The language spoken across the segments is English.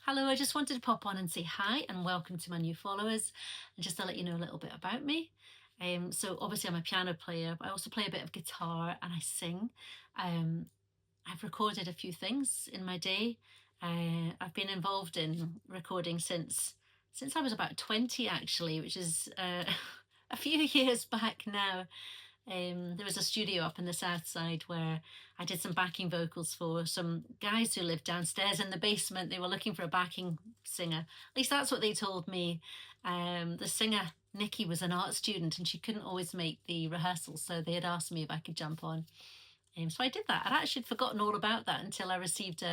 Hello, I just wanted to pop on and say hi and welcome to my new followers, and just to let you know a little bit about me. So obviously I'm a piano player, but I also play a bit of guitar and I sing. Um, I've recorded a few things in my day. I've been involved in recording since I was about 20 actually, which is a few years back now. There was a studio up in the south side where I did some backing vocals for some guys who lived downstairs in the basement. They were looking for a backing singer. At least that's what they told me. The singer, Nikki, was an art student and she couldn't always make the rehearsals, so they had asked me if I could jump on. So I did that. I'd actually forgotten all about that until I received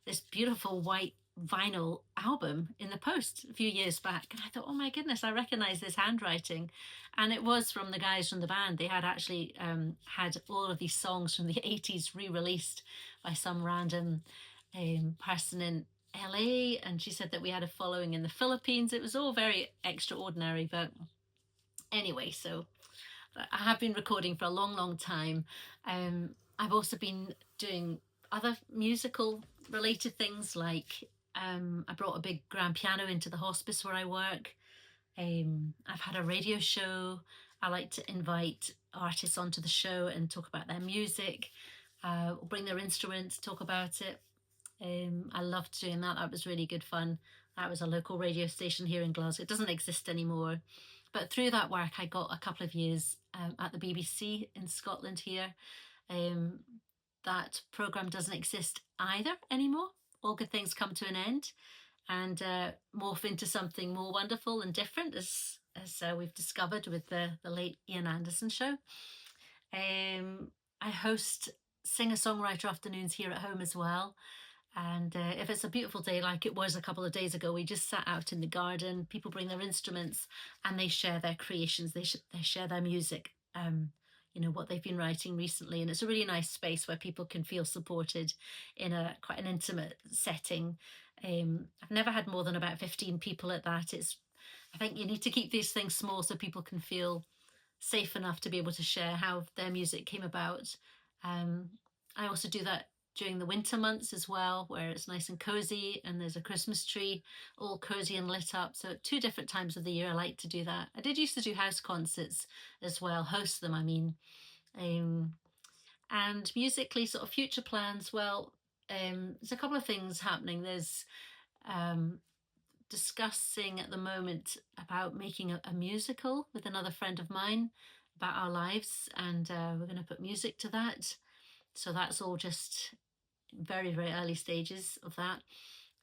this beautiful white vinyl album in the post a few years back. And I thought, oh my goodness, I recognize this handwriting. And it was from the guys from the band. They had actually had all of these songs from the 80s re-released by some random person in LA. And she said that we had a following in the Philippines. It was all very extraordinary. But anyway, so I have been recording for a long, long time. I've also been doing other musical related things like I brought a big grand piano into the hospice where I work. I've had a radio show. I like to invite artists onto the show and talk about their music, bring their instruments, talk about it. I loved doing that. That was really good fun. That was a local radio station here in Glasgow. It doesn't exist anymore. But through that work, I got a couple of years at the BBC in Scotland here. That programme doesn't exist either anymore. All good things come to an end and morph into something more wonderful and different, as we've discovered with the late Ian Anderson show. I host singer-songwriter afternoons here at home as well. And if it's a beautiful day like it was a couple of days ago, we just sat out in the garden. People bring their instruments and they share their creations. They share their music, what they've been writing recently. And it's a really nice space where people can feel supported in a quite an intimate setting. I've never had more than about 15 people at that. I think you need to keep these things small so people can feel safe enough to be able to share how their music came about. I also do that during the winter months as well, where it's nice and cozy and there's a Christmas tree all cozy and lit up. So at two different times of the year I like to do that. I did used to do house concerts as well, host them I mean. And musically, sort of future plans, well, there's a couple of things happening. There's discussing at the moment about making a musical with another friend of mine about our lives, and we're going to put music to that. So that's all just very, very early stages of that.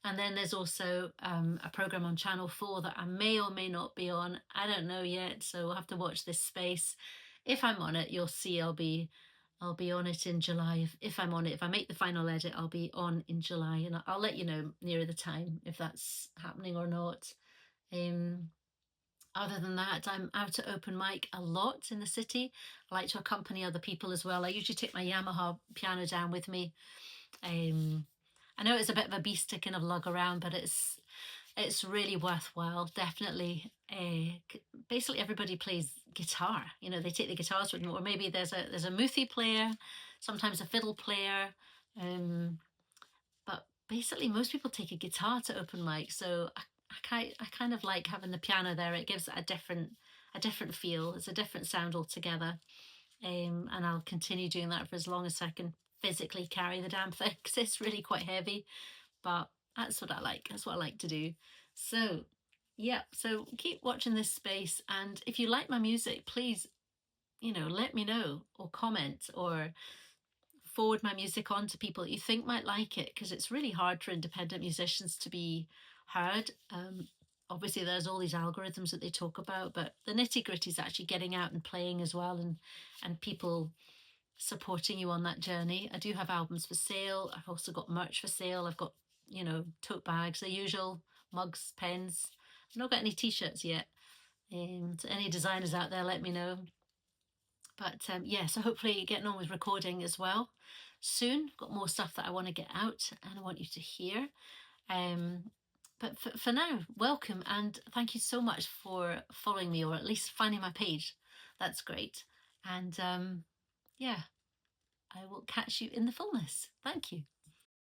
And then there's also a program on Channel 4 that I may or may not be on. I don't know yet, so we'll have to watch this space. If I'm on it, you'll see I'll be on it in July. If I'm on it, if I make the final edit, I'll be on in July, and I'll let you know nearer the time if that's happening or not. Other than that, I'm out at open mic a lot in the city. I like to accompany other people as well. I usually take my Yamaha piano down with me. I know it's a bit of a beast to kind of lug around, but it's really worthwhile. Definitely. Basically, everybody plays guitar. They take the guitars with them, or maybe there's a muthi player, sometimes a fiddle player. But basically, most people take a guitar to open mic. So I kind of like having the piano there. It gives it a different feel. It's a different sound altogether. And I'll continue doing that for as long as I can physically carry the damn thing, because it's really quite heavy. But that's what I like. That's what I like to do. So yeah, so keep watching this space. And if you like my music, please, let me know, or comment, or forward my music on to people that you think might like it, because it's really hard for independent musicians to be heard. Obviously there's all these algorithms that they talk about, but the nitty gritty is actually getting out and playing as well, and people supporting you on that journey. I do have albums for sale. I've also got merch for sale. I've got, tote bags, the usual, mugs, pens. I've not got any t-shirts yet. To any designers out there, let me know. But yeah, so hopefully getting on with recording as well soon. Got more stuff that I want to get out and I want you to hear. But for now, welcome, and thank you so much for following me, or at least finding my page. That's great. And yeah, I will catch you in the fullness. Thank you.